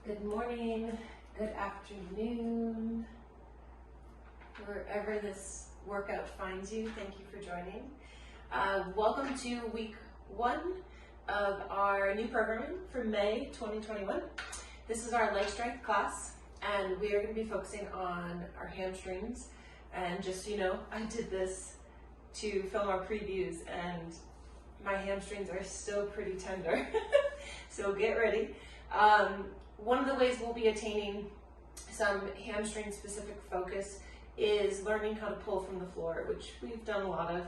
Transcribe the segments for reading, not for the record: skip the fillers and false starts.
Good morning, good afternoon, wherever this workout finds you. Thank you for joining. Welcome to week 1 of our new programming for May 2021. This is our leg strength class, and we are going to be focusing on our hamstrings. And just so you know, I did this to film our previews, and my hamstrings are still pretty tender, so get ready. One of the ways we'll be attaining some hamstring specific focus is learning how to pull from the floor, which we've done a lot of,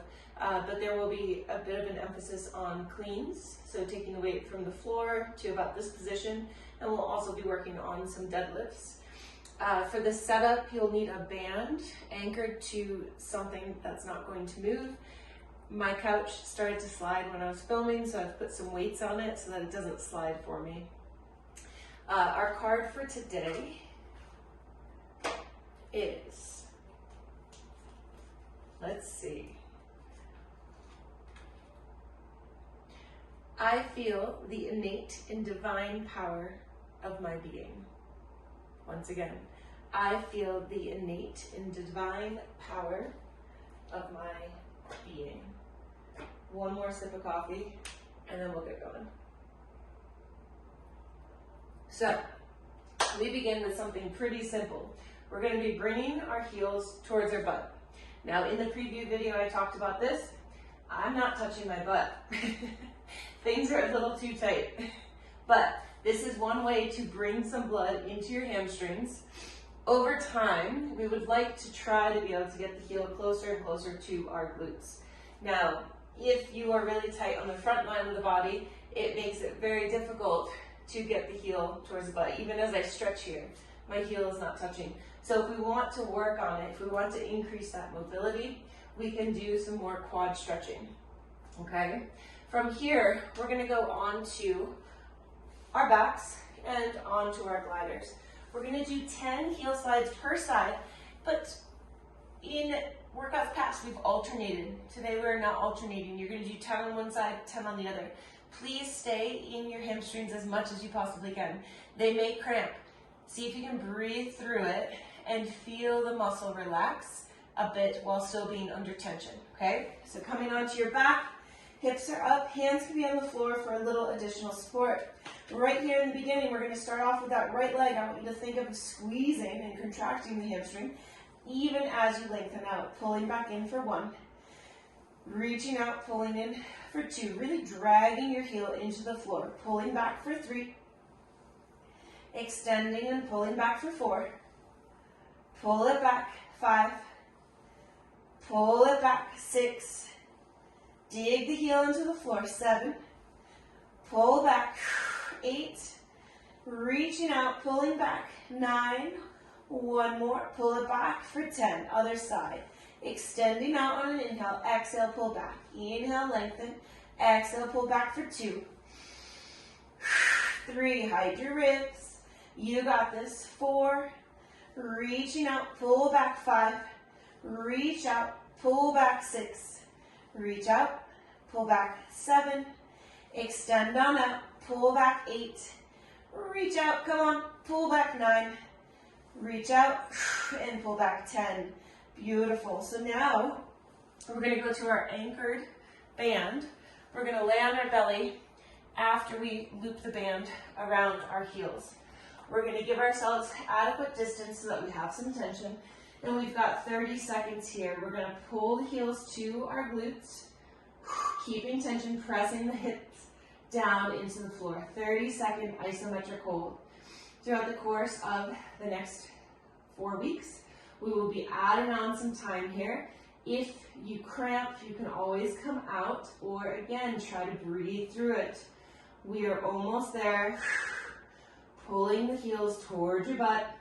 but there will be a bit of an emphasis on cleans, so taking the weight from the floor to about this position, and we'll also be working on some deadlifts. For the setup, you'll need a band anchored to something that's not going to move. My couch started to slide when I was filming, so I've put some weights on it so that it doesn't slide for me. Our card for today is, let's see. I feel the innate and divine power of my being. Once again, I feel the innate and divine power of my being. One more sip of coffee, and then we'll get going. So, we begin with something pretty simple. We're going to be bringing our heels towards our butt. Now, in the preview video, I talked about this. I'm not touching my butt. Things are a little too tight. But this is one way to bring some blood into your hamstrings. Over time, we would like to try to be able to get the heel closer and closer to our glutes. Now, if you are really tight on the front line of the body, it makes it very difficult to get the heel towards the butt. Even as I stretch here, my heel is not touching. So if we want to work on it, if we want to increase that mobility, we can do some more quad stretching, okay? From here, we're gonna go on to our backs and onto our gliders. We're gonna do 10 heel slides per side, but in workouts past, we've alternated. Today we're not alternating. You're gonna do 10 on one side, 10 on the other. Please stay in your hamstrings as much as you possibly can. They may cramp. See if you can breathe through it and feel the muscle relax a bit while still being under tension, okay? So coming onto your back, hips are up, hands can be on the floor for a little additional support. Right here in the beginning, we're gonna start off with that right leg. I want you to think of squeezing and contracting the hamstring, even as you lengthen out, pulling back in for 1, reaching out, pulling in for 2, really dragging your heel into the floor, pulling back for 3, extending and pulling back for 4, pull it back, 5, pull it back, 6, dig the heel into the floor, 7, pull back, 8, reaching out, pulling back, 9, 1 more, pull it back for 10, other side. Extending out on an inhale, exhale, pull back. Inhale, lengthen, exhale, pull back for 2. 3, hide your ribs. You got this. 4, reaching out, pull back 5. Reach out, pull back 6. Reach out, pull back 7. Extend on out, pull back 8. Reach out, come on, pull back 9. Reach out and pull back 10. Beautiful. So now we're going to go to our anchored band. We're going to lay on our belly after we loop the band around our heels. We're going to give ourselves adequate distance so that we have some tension. And we've got 30 seconds here. We're going to pull the heels to our glutes, keeping tension, pressing the hips down into the floor. 30-second isometric hold. Throughout the course of the next 4 weeks, we will be adding on some time here. If you cramp, you can always come out, or again, try to breathe through it. We are almost there. Pulling the heels towards your butt.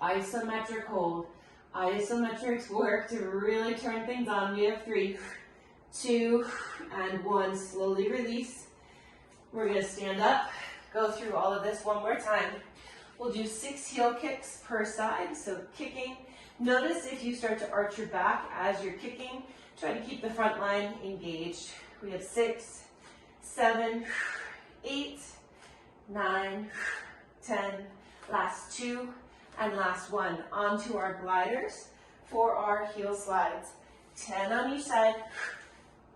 Isometric hold. Isometrics work to really turn things on. We have 3, 2, and 1. Slowly release. We're gonna stand up, go through all of this one more time. We'll do 6 heel kicks per side, so kicking. Notice if you start to arch your back as you're kicking, try to keep the front line engaged. We have 6, 7, 8, 9, 10, last 2, and last 1. Onto our gliders for our heel slides. 10 on each side.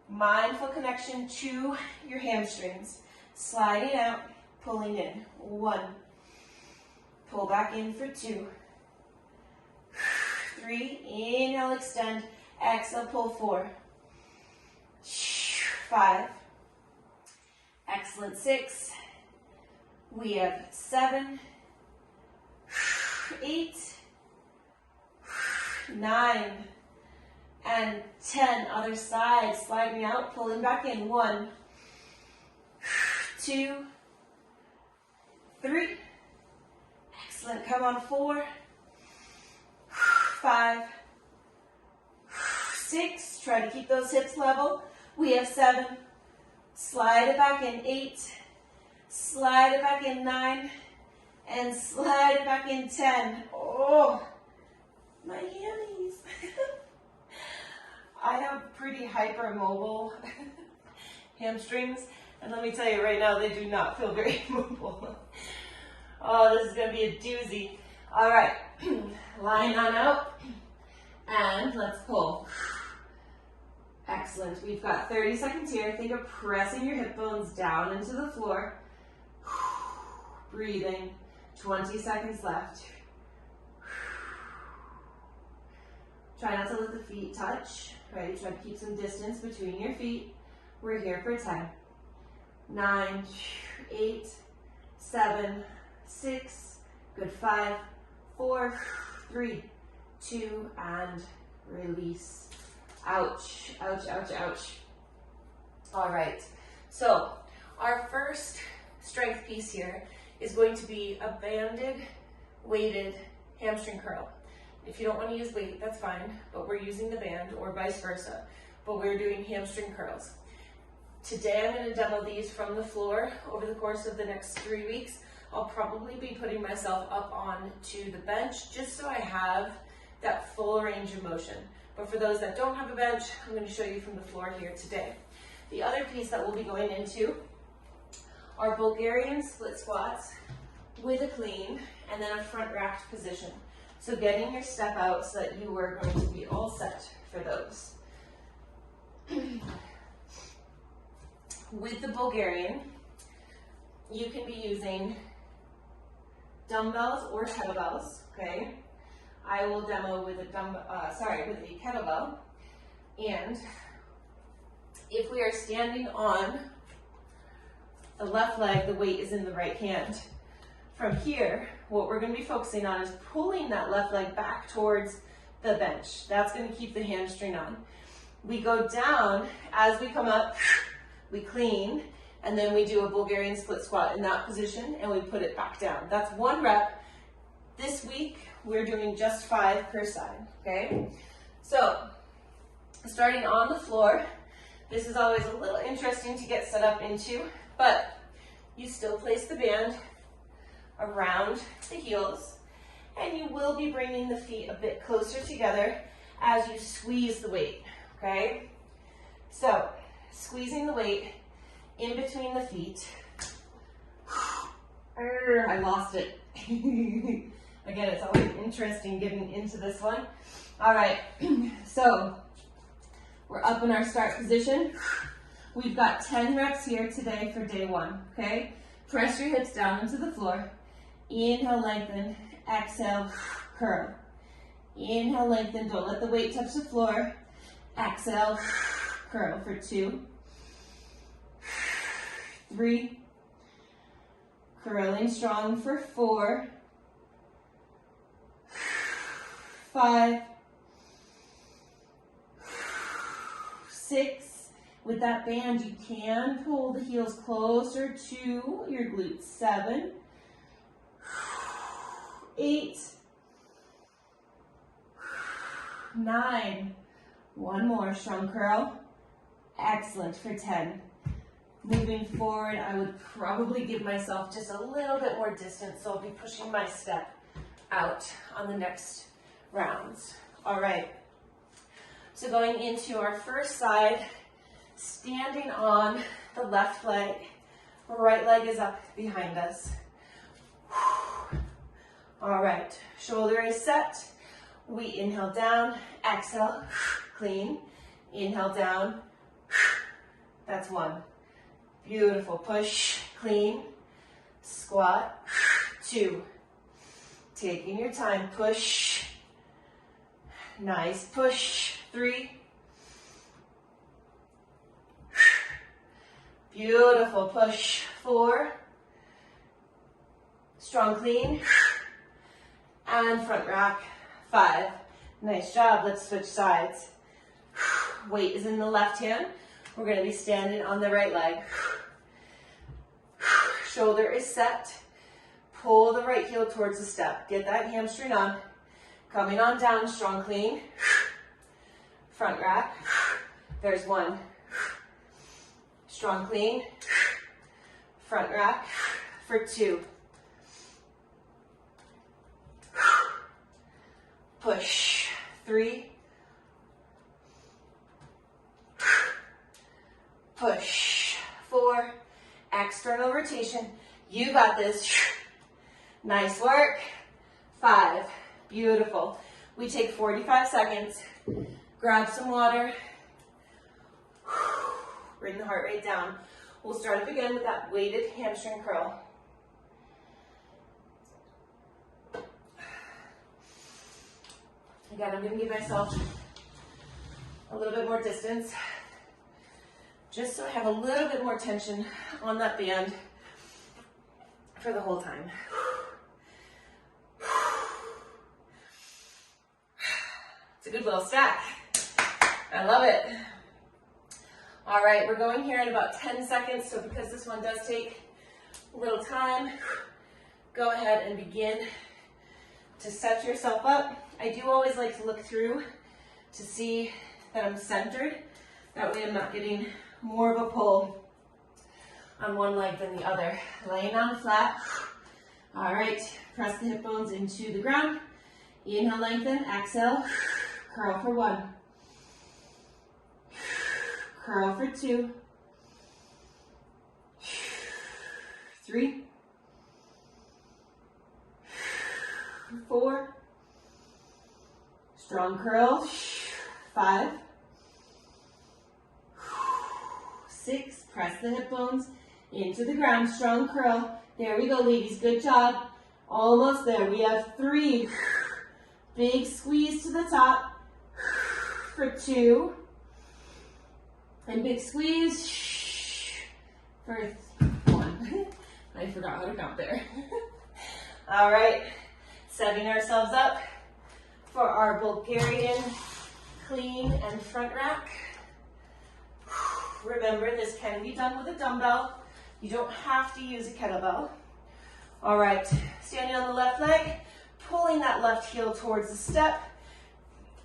Mindful connection to your hamstrings. Sliding out, pulling in. 1. Pull back in for 2. 3. Inhale, extend. Exhale, pull 4. 5. Excellent. 6. We have 7. 8. 9. And 10. Other side. Sliding out, pulling back in. 1. 2. 3. Excellent. Come on. 4. 5. 6. Try to keep those hips level. We have 7. Slide it back in. 8. Slide it back in. 9. And slide it back in. 10. Oh, my hammies. I have pretty hypermobile hamstrings, and let me tell you right now, they do not feel very mobile. Oh, this is going to be a doozy. All right, line on out, and let's pull. Excellent. We've got 30 seconds here. Think of pressing your hip bones down into the floor. Breathing. 20 seconds left. Try not to let the feet touch. Right? Try to keep some distance between your feet. We're here for 10. 9, 8, 7, 6. Good. 5, 4, 3, 2, and release. Ouch, ouch, ouch, ouch. All right, so our first strength piece here is going to be a banded, weighted hamstring curl. If you don't want to use weight, that's fine, but we're using the band or vice versa, but we're doing hamstring curls. Today I'm going to demo these from the floor. Over the course of the next 3 weeks, I'll probably be putting myself up onto the bench just so I have that full range of motion. But for those that don't have a bench, I'm going to show you from the floor here today. The other piece that we'll be going into are Bulgarian split squats with a clean and then a front racked position. So getting your step out so that you are going to be all set for those. With the Bulgarian, you can be using dumbbells or kettlebells, okay? I will demo with a with a kettlebell. And if we are standing on the left leg, the weight is in the right hand. From here, what we're going to be focusing on is pulling that left leg back towards the bench. That's going to keep the hamstring on. We go down, as we come up, we clean, and then we do a Bulgarian split squat in that position, and we put it back down. That's 1 rep. This week, we're doing just 5 per side, okay? So, starting on the floor, this is always a little interesting to get set up into, but you still place the band around the heels, and you will be bringing the feet a bit closer together as you squeeze the weight, okay? So, squeezing the weight in between the feet. I lost it. Again, it's always interesting getting into this one. All right, so we're up in our start position. We've got 10 reps here today for day 1, okay? Press your hips down into the floor. Inhale, lengthen. Exhale, curl. Inhale, lengthen. Don't let the weight touch the floor. Exhale, curl for 2, 3, curling strong for 4, 5, 6. With that band, you can pull the heels closer to your glutes. 7, 8, 9. One more, strong curl. Excellent for 10. Moving forward, I would probably give myself just a little bit more distance, so I'll be pushing my step out on the next rounds. All right, so going into our first side, standing on the left leg, right leg is up behind us. All right, shoulder is set. We inhale down, exhale, clean. Inhale down, that's one. Beautiful, push, clean. Squat, two. Taking your time, push. Nice, push, three. Beautiful, push, four. Strong clean. And front rack, five. Nice job, let's switch sides. Weight is in the left hand. We're gonna be standing on the right leg. Shoulder is set. Pull the right heel towards the step. Get that hamstring on. Coming on down, strong clean. Front rack, there's one. Strong clean. Front rack for two. Push, three. Push, four. External rotation. You got this. Nice work. Five. Beautiful. We take 45 seconds. Grab some water. Bring the heart rate down. We'll start up again with that weighted hamstring curl. Again, I'm going to give myself a little bit more distance, just so I have a little bit more tension on that band for the whole time. It's a good little stack. I love it. All right, we're going here in about 10 seconds, so because this one does take a little time, go ahead and begin to set yourself up. I do always like to look through to see that I'm centered. That way I'm not getting more of a pull on one leg than the other. Laying down flat. All right, press the hip bones into the ground. Inhale, lengthen, exhale, curl for one. Curl for two. Three. Four. Strong curl. Five. Six. Press the hip bones into the ground. Strong curl. There we go, ladies. Good job. Almost there. We have three. Big squeeze to the top for two. And big squeeze for one. I forgot how to count there. All right, setting ourselves up for our Bulgarian clean and front rack. Remember, this can be done with a dumbbell. You don't have to use a kettlebell. All right, standing on the left leg, pulling that left heel towards the step.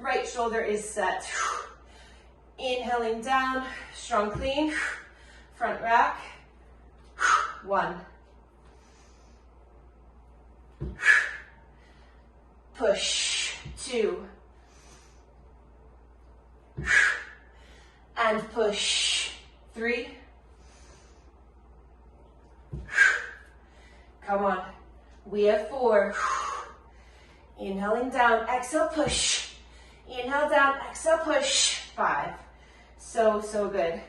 Right shoulder is set. Inhaling down, strong clean, front rack, one. Push, two. And push, three. Come on, we have four. Inhaling down, exhale, push. Inhale down, exhale, push, five. So good.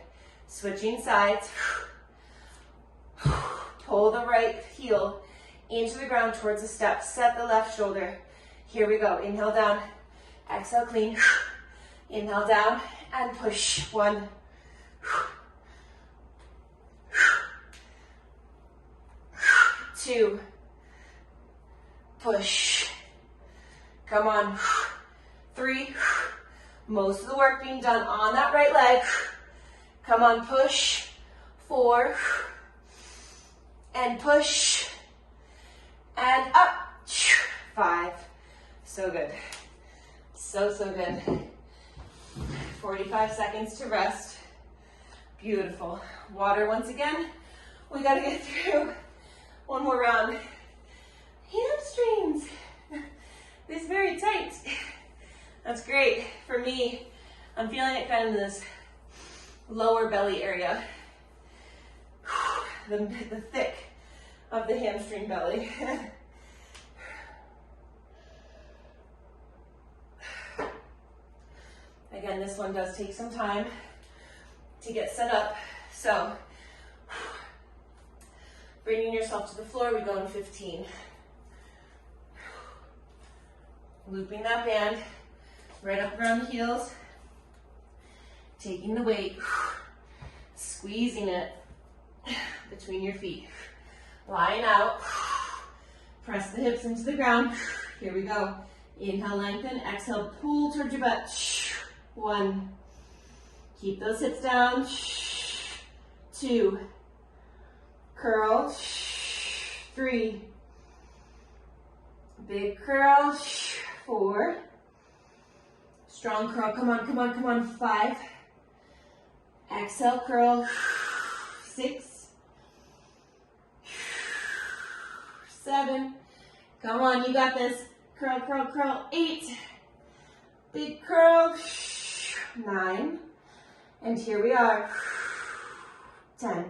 Switching sides. Pull the right heel into the ground towards the step. Set the left shoulder. Here we go. Inhale down. Exhale, clean. Inhale down and push. One. Two. Push. Come on. Three. Most of the work being done on that right leg. Come on, push. Four. And push. And up. Five. So good. So good. 45 seconds to rest. Beautiful. Water once again. We gotta get through one more round. Hamstrings. This is very tight. That's great. For me, I'm feeling it kind of in this lower belly area. The thick of the hamstring belly. Again, this one does take some time to get set up. So, bringing yourself to the floor, we go in 15. Looping that band right up around the heels. Taking the weight, squeezing it between your feet. Lying out, press the hips into the ground. Here we go. Inhale, lengthen. Exhale, pull towards your butt. 1. Keep those hips down. 2. Curl. 3. Big curl. 4. Strong curl. Come on, come on, come on. 5. Exhale, curl. 6. 7. Come on, you got this. Curl, curl, curl. 8. Big curl. 9. And here we are. 10.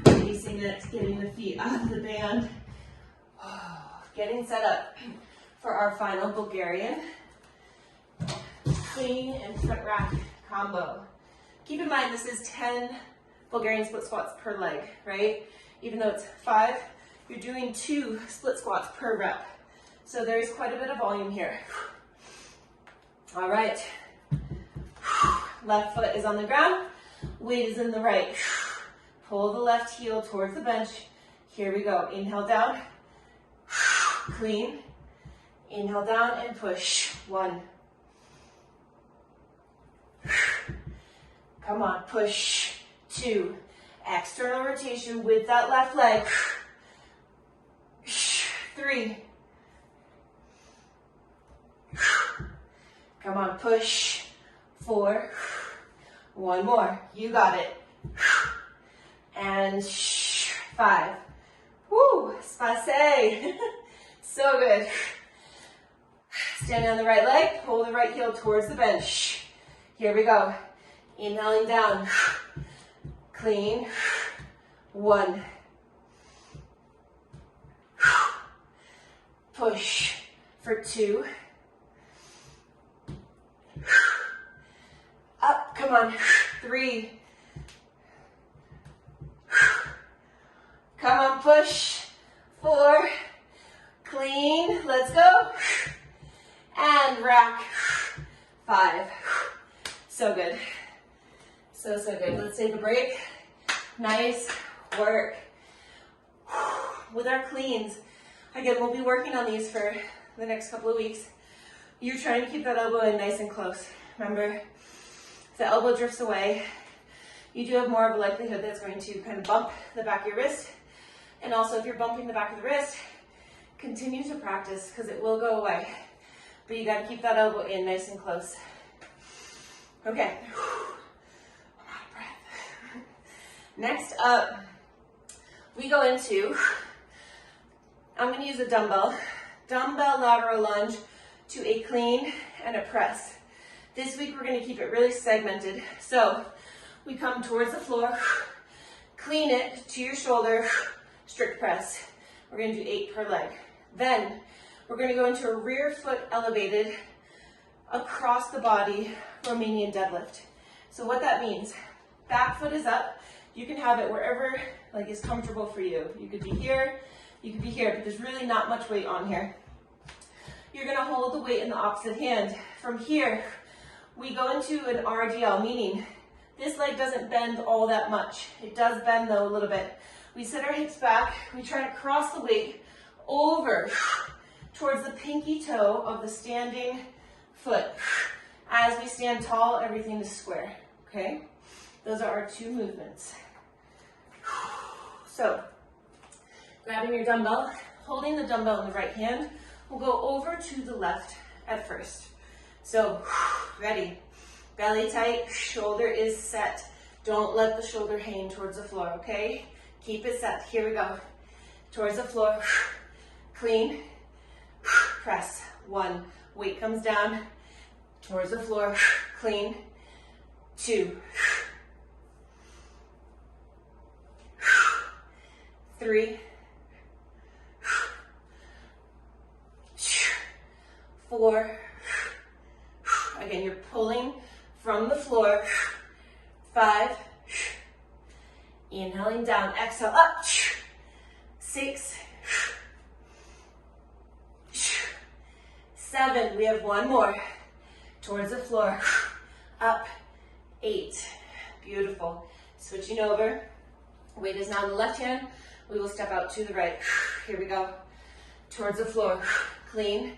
Releasing it, getting the feet off the band. Getting set up for our final Bulgarian clean and front rack combo. Keep in mind this is 10 Bulgarian split squats per leg, right? Even though it's 5, you're doing 2 split squats per rep. So there's quite a bit of volume here. All right. Left foot is on the ground, weight is in the right. Pull the left heel towards the bench. Here we go. Inhale down, clean. Inhale down and push. 1. Come on, push. 2. External rotation with that left leg. 3. Come on, push. 4. 1 more. You got it. And 5. Woo, space. So good. Stand on the right leg, pull the right heel towards the bench. Here we go. Inhaling down. Clean. 1. Push for 2. Up, come on. 3. Come on, push. 4. Clean, let's go. And rack. 5. So good. So good. Let's take a break. Nice work. With our cleans, again, we'll be working on these for the next couple of weeks. You're trying to keep that elbow in nice and close. Remember, if the elbow drifts away, you do have more of a likelihood that it's going to kind of bump the back of your wrist. And also, if you're bumping the back of the wrist, continue to practice because it will go away. But you got to keep that elbow in nice and close. Okay. I'm out of breath. Next up, we go into, I'm going to use a dumbbell lateral lunge to a clean and a press. This week we're going to keep it really segmented. So we come towards the floor, clean it to your shoulder, strict press. We're going to do 8 per leg. Then we're going to go into a rear foot elevated across the body Romanian deadlift. So what that means, back foot is up. You can have it wherever like is comfortable for you. You could be here, you could be here, but there's really not much weight on here. You're going to hold the weight in the opposite hand. From here, we go into an RDL, meaning this leg doesn't bend all that much. It does bend though a little bit. We set our hips back, we try to cross the weight over towards the pinky toe of the standing foot. As we stand tall, everything is square, okay? Those are our 2 movements. So, grabbing your dumbbell, holding the dumbbell in the right hand, we'll go over to the left at first. So, ready, belly tight, shoulder is set. Don't let the shoulder hang towards the floor, okay? Keep it set. Here we go. Towards the floor. Clean. Press. 1. Weight comes down. Towards the floor. Clean. 2. 3. 4. Again, you're pulling from the floor. 5. Inhaling down, exhale up. 6. 7. We have one more. Towards the floor. Up. 8. Beautiful. Switching over. Weight is now in the left hand. We will step out to the right. Here we go. Towards the floor. Clean.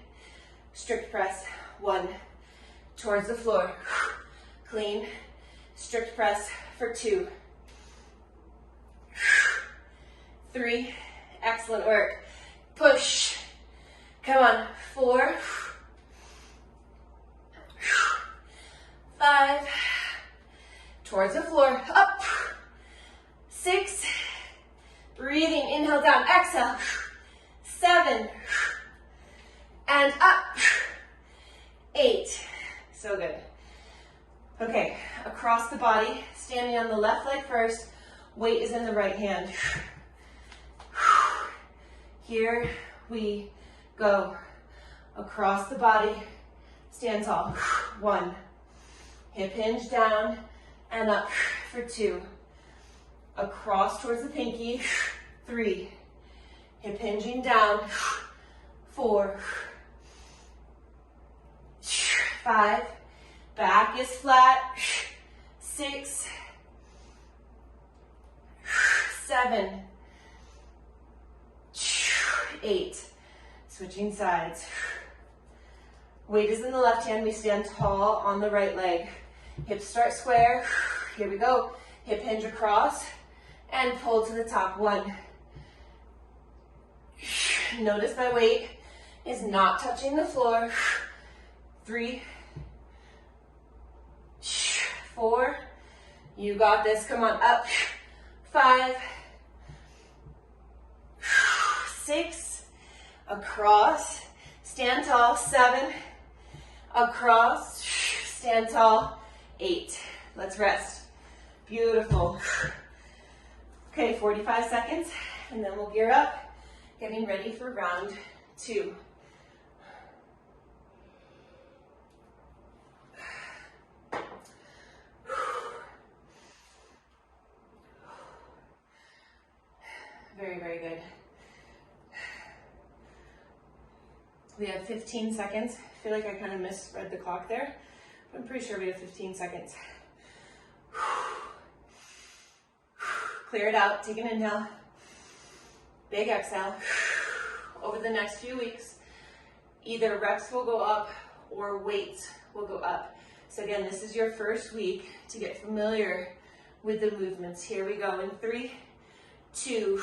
Strict press. 1. Towards the floor. Clean. Strict press for 2. 3. Excellent work. Push. Come on. 4. 5. Towards the floor. Up. 6. Breathing. Inhale down. Exhale. 7. And up. 8. So good. Okay, across the body, standing on the left leg first. Weight is in the right hand. Here we go. Across the body, stand tall. 1. Hip hinge down and up for 2. Across towards the pinky. 3. Hip hinging down. 4. 5. Back is flat. 6. 7. 8. Switching sides. Weight is in the left hand. We stand tall on the right leg. Hips start square. Here we go. Hip hinge across and pull to the top. 1. Notice my weight is not touching the floor. 3. 4. You got this. Come on, up. 5. 6. Across. Stand tall. 7. Across. Stand tall. 8. Let's rest. Beautiful. Okay, 45 seconds, and then we'll gear up, getting ready for round 2. Very, very good. We have 15 seconds. I feel like I kind of misread the clock there. I'm pretty sure we have 15 seconds. Clear it out. Take an inhale. Big exhale. Over the next few weeks, either reps will go up or weights will go up. So again, this is your first week to get familiar with the movements. Here we go in 3, 2,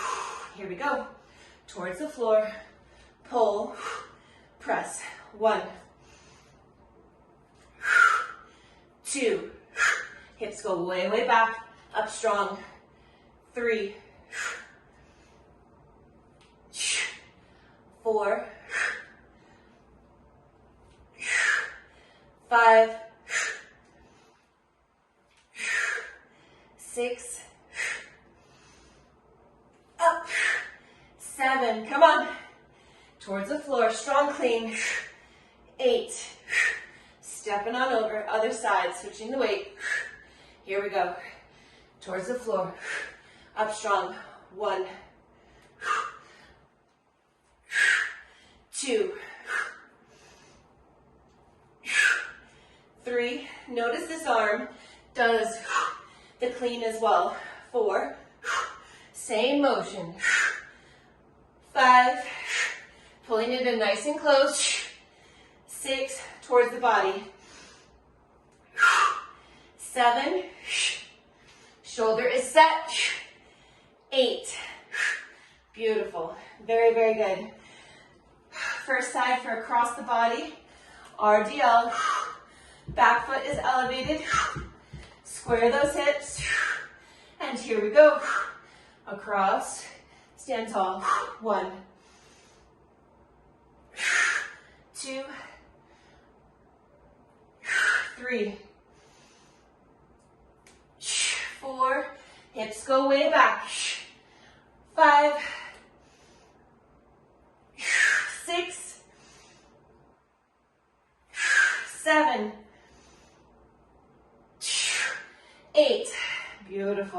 here we go. Towards the floor, pull, press. 1, 2, hips go way, way back, up strong. 3, 4, 5, 6, up, 7, come on, towards the floor, strong clean, 8, stepping on over, other side, switching the weight, here we go, towards the floor, up strong, 1, 2, 3, notice this arm does the clean as well, 4, same motion, 5, pulling it in nice and close, 6, towards the body, 7, shoulder is set, 8, beautiful, very, very good. First side for across the body, RDL, back foot is elevated, square those hips, and here we go, across, stand tall, 1, 2, 3, 4, hips go way back, 5, 6, 7,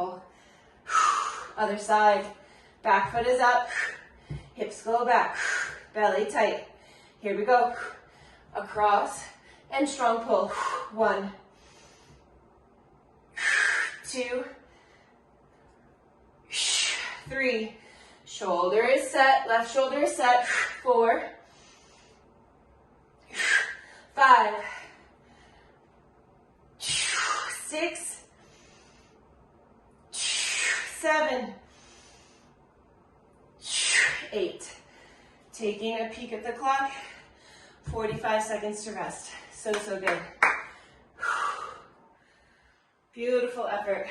tall. Other side. Back foot is up. Hips go back. Belly tight. Here we go. Across and strong pull. 1, 2, 3. Shoulder is set. Left shoulder is set. 4, 5, 6, 7, 8. Taking a peek at the clock. 45 seconds to rest. So, so good. Beautiful effort.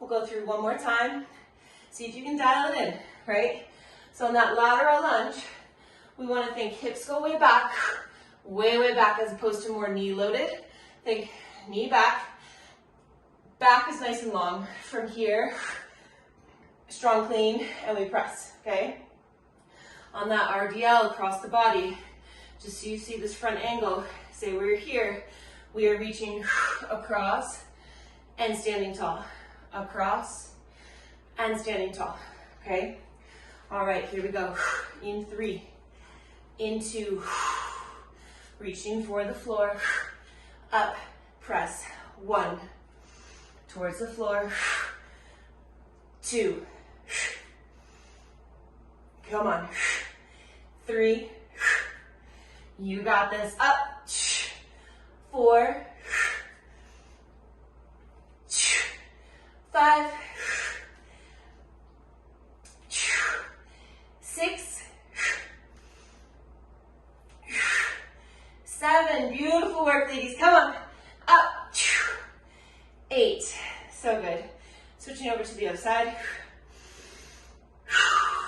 We'll go through one more time. See if you can dial it in, right? So on that lateral lunge, we want to think hips go way back, way back, as opposed to more knee loaded. Think knee back. Back is nice and long. From here, strong clean, and we press, okay? On that RDL across the body, just so you see this front angle, say we're here, we are reaching across and standing tall. Across and standing tall, okay? All right, here we go. In 3, in 2, reaching for the floor, up, press, 1, towards the floor, 2, come on, 3, you got this, up, 4, 5, 6, 7, beautiful work, ladies, come on, up, 8, so good. Switching over to the other side,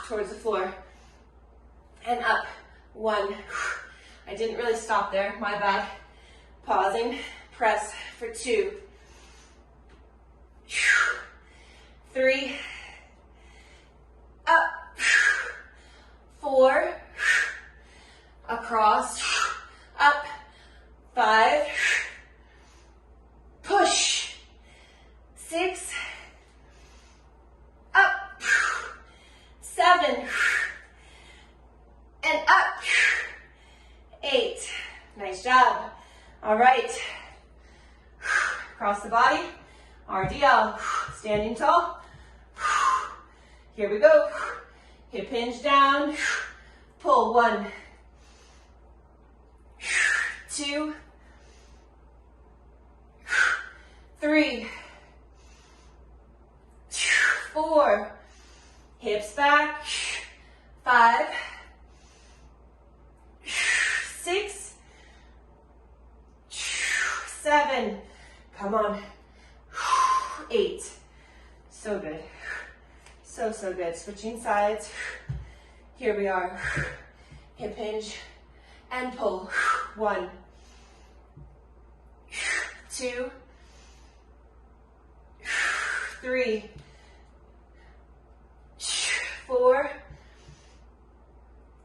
towards the floor, and up, 1. I didn't really stop there, my bad. Pausing, press for 2, 3, up, 4, across, up, 5, push, 6, up, 7, and up, 8. Nice job. All right. Across the body, RDL, standing tall. Here we go. Hip hinge down, pull, 1, 2, 3, 4, hips back, 5, 6, 7, come on, 8, so good, so good. Switching sides, here we are, hip hinge and pull, 1, 2, 3, 4,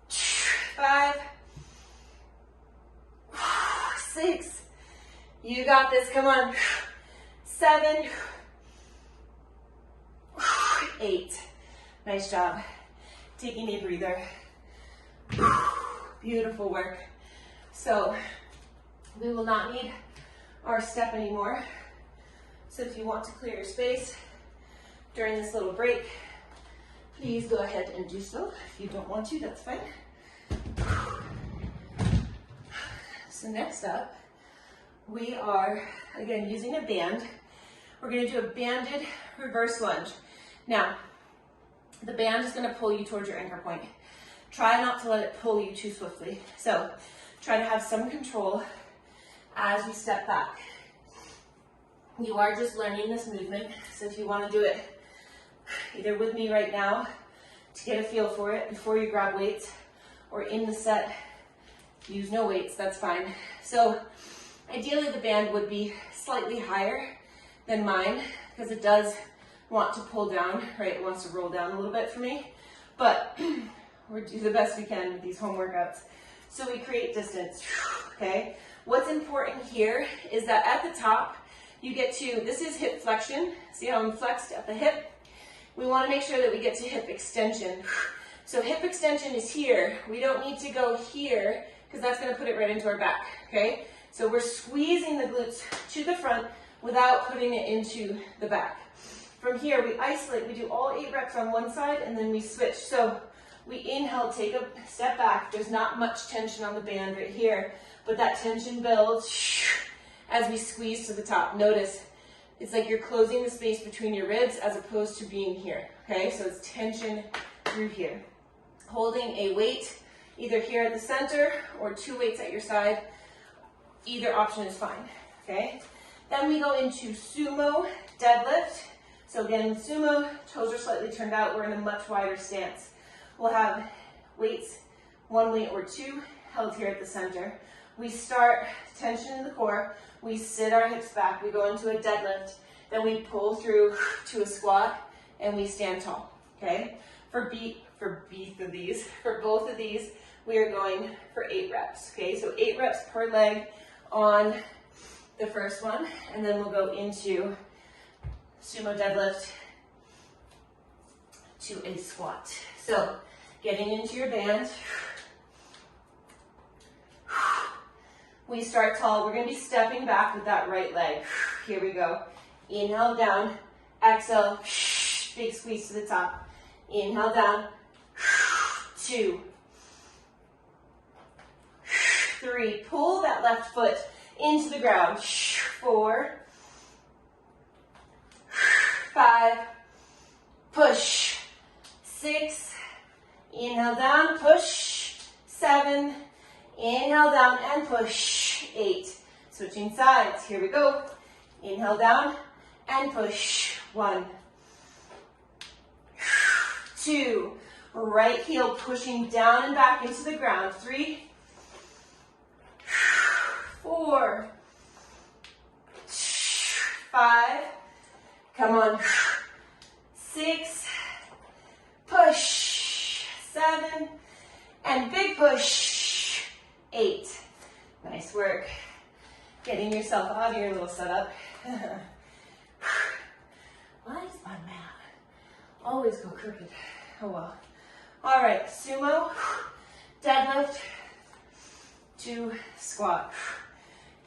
5, 6, you got this, come on, 7, 8, nice job. Taking a breather. Beautiful work. So we will not need our step anymore. So if you want to clear your space during this little break, please go ahead and do so. If you don't want to, that's fine. So next up, we are, again, using a band. We're going to do a banded reverse lunge. Now, the band is going to pull you towards your anchor point. Try not to let it pull you too swiftly. So try to have some control as we step back. You are just learning this movement, so if you want to do it either with me right now to get a feel for it before you grab weights, or in the set, use no weights, that's fine. So ideally the band would be slightly higher than mine because it does want to pull down, right? It wants to roll down a little bit for me, but we'll do the best we can with these home workouts. So we create distance, okay? What's important here is that at the top, you get to, this is hip flexion. See how I'm flexed at the hip? We want to make sure that we get to hip extension. So hip extension is here. We don't need to go here because that's going to put it right into our back, okay? So we're squeezing the glutes to the front without putting it into the back. From here, we isolate. We do all 8 reps on one side and then we switch. So we inhale, take a step back. There's not much tension on the band right here, but that tension builds as we squeeze to the top. Notice, it's like you're closing the space between your ribs as opposed to being here, okay? So it's tension through here. Holding a weight either here at the center or 2 weights at your side. Either option is fine, okay? Then we go into sumo deadlift. So again, sumo, toes are slightly turned out. We're in a much wider stance. We'll have weights, 1 weight or 2, held here at the center. We start tension in the core. We sit our hips back. We go into a deadlift. Then we pull through to a squat and we stand tall, okay? For both of these, we are going for 8 reps, okay? So 8 reps per leg on the first one, and then we'll go into sumo deadlift to a squat. So getting into your band. We start tall. We're going to be stepping back with that right leg. Here we go. Inhale down, exhale, big squeeze to the top. Inhale down, 2, 3, pull that left foot into the ground, 4, 5, push, 6, inhale down, push, 7, inhale down and push, 8. Switching sides, here we go. Inhale down and push, 1, 2, right heel pushing down and back into the ground, 3, 4, 5, come on, 6, push, 7, and big push, 8. Nice work. Getting yourself out of your little setup. Why does my mat always go crooked? Oh well. All right, sumo, deadlift to squat.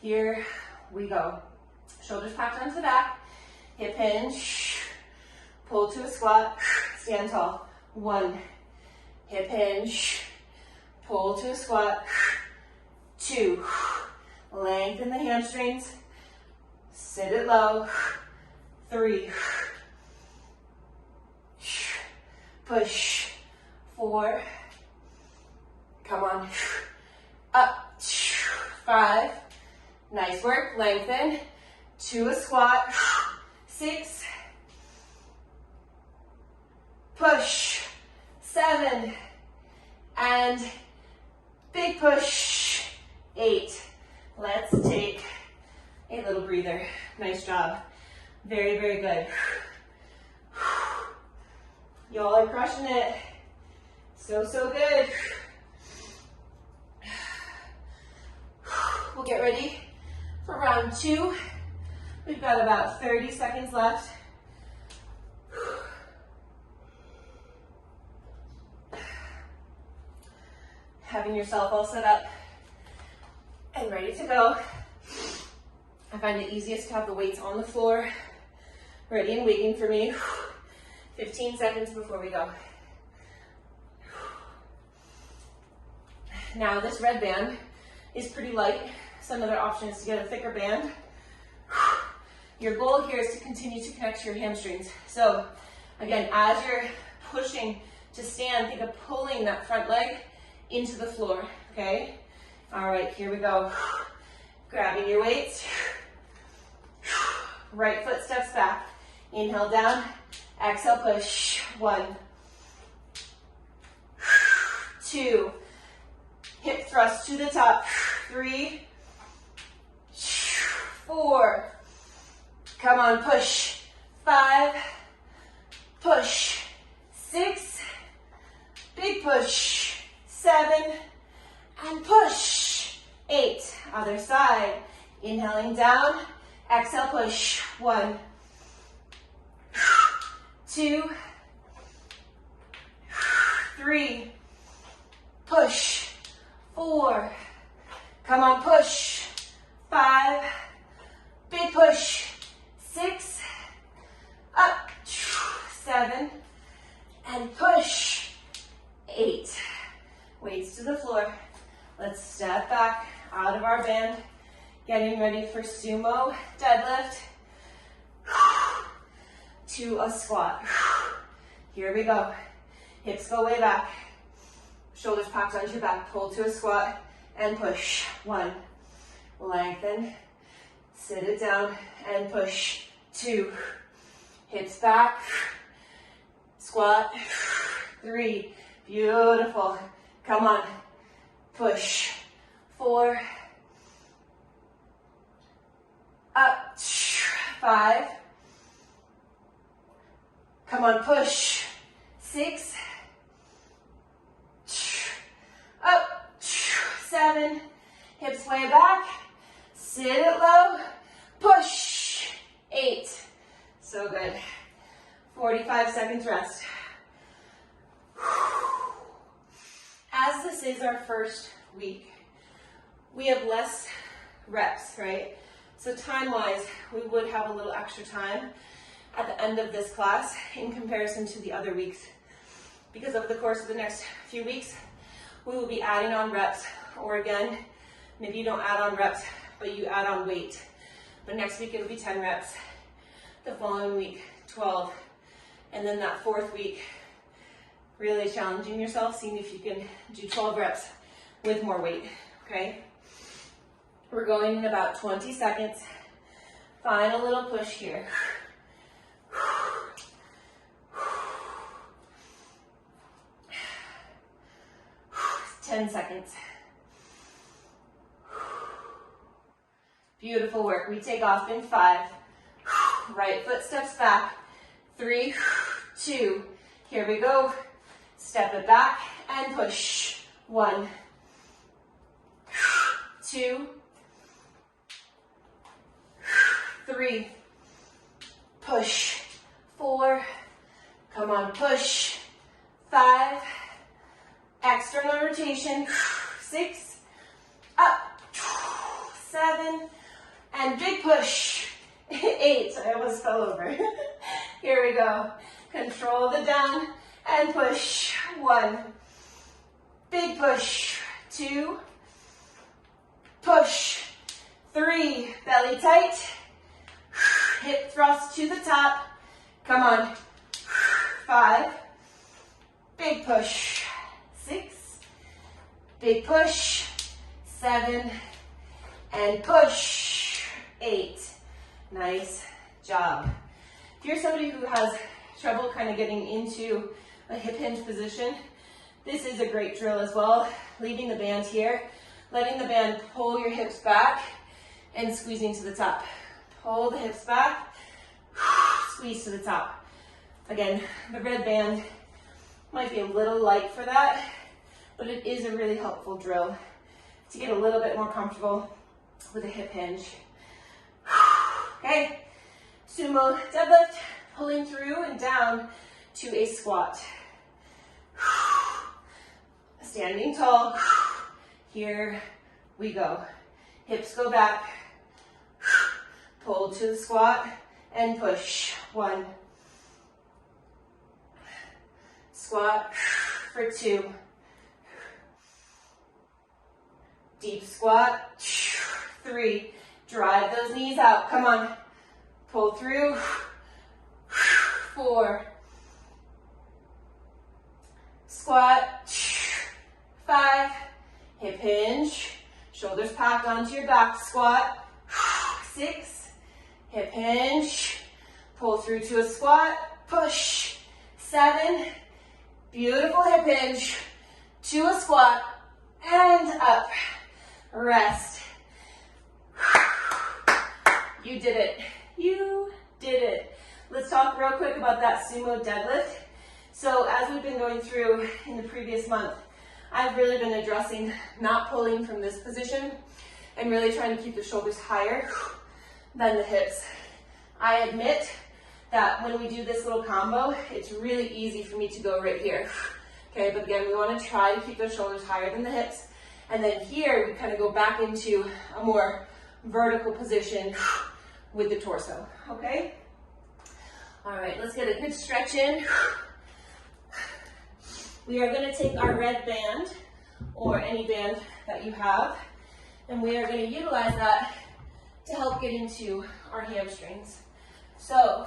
Here we go. Shoulders packed onto the back, hip hinge, pull to a squat, stand tall. 1, hip hinge, pull to a squat. 2, lengthen the hamstrings, sit it low. 3, push. 4, come on, up. 5, nice work, lengthen to a squat. 6, push. 7, and big push. 8. Let's take a little breather. Nice job. Very, very good. Y'all are crushing it. So, so good. We'll get ready for round 2. We've got about 30 seconds left. Having yourself all set up and ready to go. I find it easiest to have the weights on the floor, ready and waiting for me. 15 seconds before we go. Now this red band is pretty light. Some other option is to get a thicker band. Your goal here is to continue to connect to your hamstrings. So again, as you're pushing to stand, think of pulling that front leg into the floor, okay? All right, here we go. Grabbing your weights. Right foot steps back. Inhale down, exhale push. 1, 2, hip thrust to the top. 3, 4, come on, push. 5, push. 6, big push. 7, and push. 8, other side. Inhaling down, Exhale, push. 1, 2, 3, push. 4, come on, push. 5, big push. 6, up. 7, and push. 8. Weights to the floor. Let's step back out of our band. Getting ready for sumo deadlift to a squat. Here we go. Hips go way back. Shoulders packed onto your back. Pull to a squat and push. 1. Lengthen. Sit it down and push. 2. Hips back. Squat. 3. Beautiful. Come on. Push. 4. Up. 5. Come on, push. 6. Up. 7. Hips way back. Sit it low. Push. 8. So good. 45 seconds rest. As this is our first week, we have less reps, right? So time-wise, we would have a little extra time at the end of this class in comparison to the other weeks. Because over the course of the next few weeks, we will be adding on reps, or again, maybe you don't add on reps, but you add on weight. But next week, it'll be 10 reps. The following week, 12. And then that fourth week, really challenging yourself, seeing if you can do 12 reps with more weight, okay? We're going in about 20 seconds. Find a little push here. 10 seconds. Beautiful work. We take off in 5. Right foot steps back. 3, 2. Here we go. Step it back and push. 1, 2, 3, push. 4, come on, push. 5, external rotation. 6, up. 7, and big push. 8, I almost fell over. Here we go. Control the down and push. 1, big push. 2, push. 3, belly tight. Hip thrust to the top. Come on. 5, big push. 6, big push. 7, and push. 8. Nice job. If you're somebody who has trouble kind of getting into a hip hinge position, this is a great drill as well. Leaving the band here, letting the band pull your hips back and squeezing to the top. Pull the hips back, squeeze to the top. Again, the red band might be a little light for that, but it is a really helpful drill to get a little bit more comfortable with a hip hinge. Okay, sumo deadlift, pulling through and down to a squat. Standing tall. Here we go. Hips go back. Pull to the squat and push. 1. Squat for 2. Deep squat. 3. Drive those knees out. Come on. Pull through. 4. Squat. 5. Hip hinge. Shoulders packed onto your back. Squat. 6. Hip hinge. Pull through to a squat. Push. 7. Beautiful hip hinge. To a squat. And up. Rest. You did it. You did it. Let's talk real quick about that sumo deadlift. So as we've been going through in the previous month, I've really been addressing not pulling from this position and really trying to keep the shoulders higher, than the hips. I admit that when we do this little combo, it's really easy for me to go right here. Okay, but again, we want to try to keep those shoulders higher than the hips. And then here, we kind of go back into a more vertical position with the torso, okay? All right, let's get a good stretch in. We are going to take our red band, or any band that you have, and we are going to utilize that to help get into our hamstrings. So,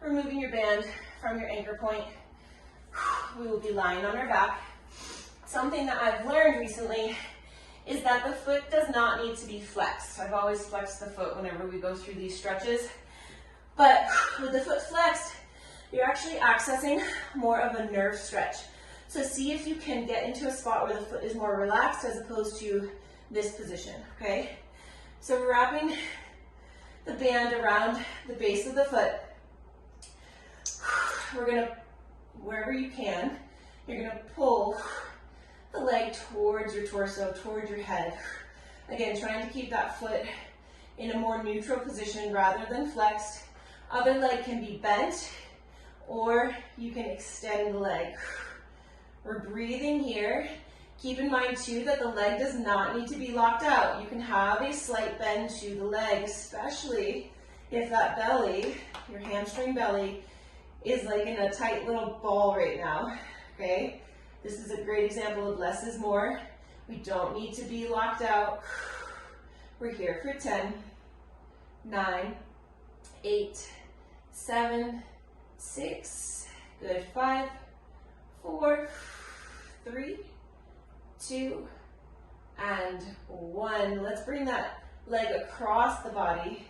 removing your band from your anchor point, we will be lying on our back. Something that I've learned recently is that the foot does not need to be flexed. I've always flexed the foot whenever we go through these stretches, but with the foot flexed, you're actually accessing more of a nerve stretch. So see if you can get into a spot where the foot is more relaxed as opposed to this position, okay? So wrapping the band around the base of the foot. We're gonna, wherever you can, you're gonna pull the leg towards your torso, towards your head. Again, trying to keep that foot in a more neutral position rather than flexed. Other leg can be bent, or you can extend the leg. We're breathing here. Keep in mind too that the leg does not need to be locked out. You can have a slight bend to the leg, especially if that belly, your hamstring belly, is like in a tight little ball right now, okay? This is a great example of less is more. We don't need to be locked out. We're here for 10, 9, 8, 7, 6, good, 5, 4, 3, 2, and 1. Let's bring that leg across the body,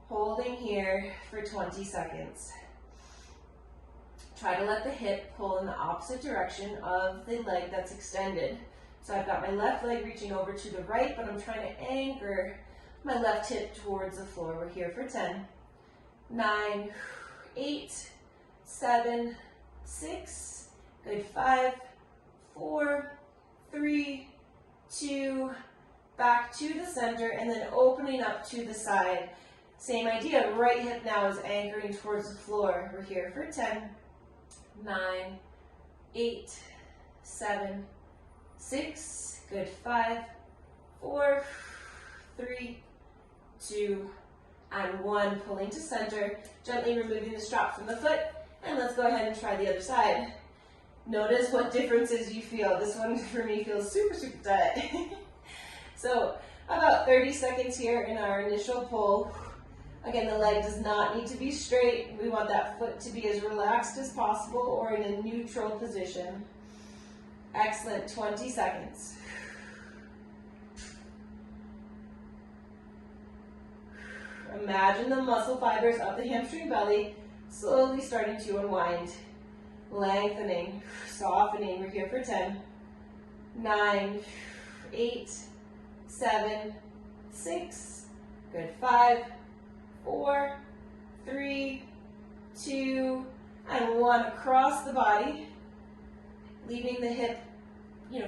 holding here for 20 seconds. Try to let the hip pull in the opposite direction of the leg that's extended. So I've got my left leg reaching over to the right, but I'm trying to anchor my left hip towards the floor. We're here for 10, 9, 8, 7, 6, good, 5, 4, 3, 2, back to the center, and then opening up to the side. Same idea, right hip now is anchoring towards the floor. We're here for 10, 9, 8, 7, 6, good, 5, 4, 3, 2, and 1. Pulling to center, gently removing the strap from the foot, and let's go ahead and try the other side. Notice what differences you feel. This one for me feels super, super tight. So about 30 seconds here in our initial pull. Again, the leg does not need to be straight. We want that foot to be as relaxed as possible or in a neutral position. Excellent, 20 seconds. Imagine the muscle fibers of the hamstring belly slowly starting to unwind. Lengthening, softening. We're here for 10, 9, 8, 7, 6, good, 5, 4, 3, 2, and 1. Across the body, leaving the hip,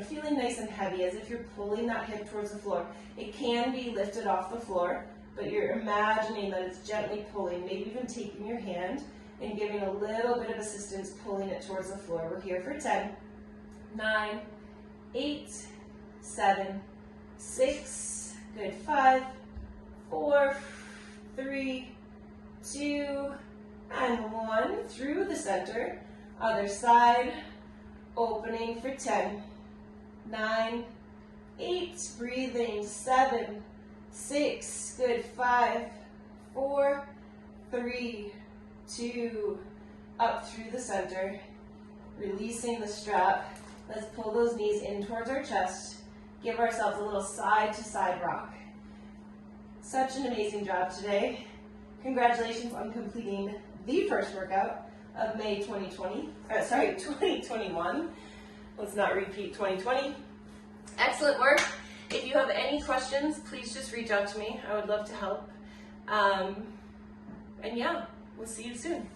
feeling nice and heavy as if you're pulling that hip towards the floor. It can be lifted off the floor, but you're imagining that it's gently pulling, maybe even taking your hand and giving a little bit of assistance, pulling it towards the floor. We're here for 10, 9, 8, 7, 6, good, 5, 4, 3, 2, and 1. Through the center, other side, opening for 10, 9, 8, breathing, 7, 6, good, 5, 4, 3, 2, up through the center, releasing the strap. Let's pull those knees in towards our chest, give ourselves a little side to side rock. Such an amazing job today. Congratulations on completing the first workout of May 2021. Let's not repeat 2020. Excellent work. If you have any questions, please just reach out to me. I would love to help. And yeah, we'll see you soon.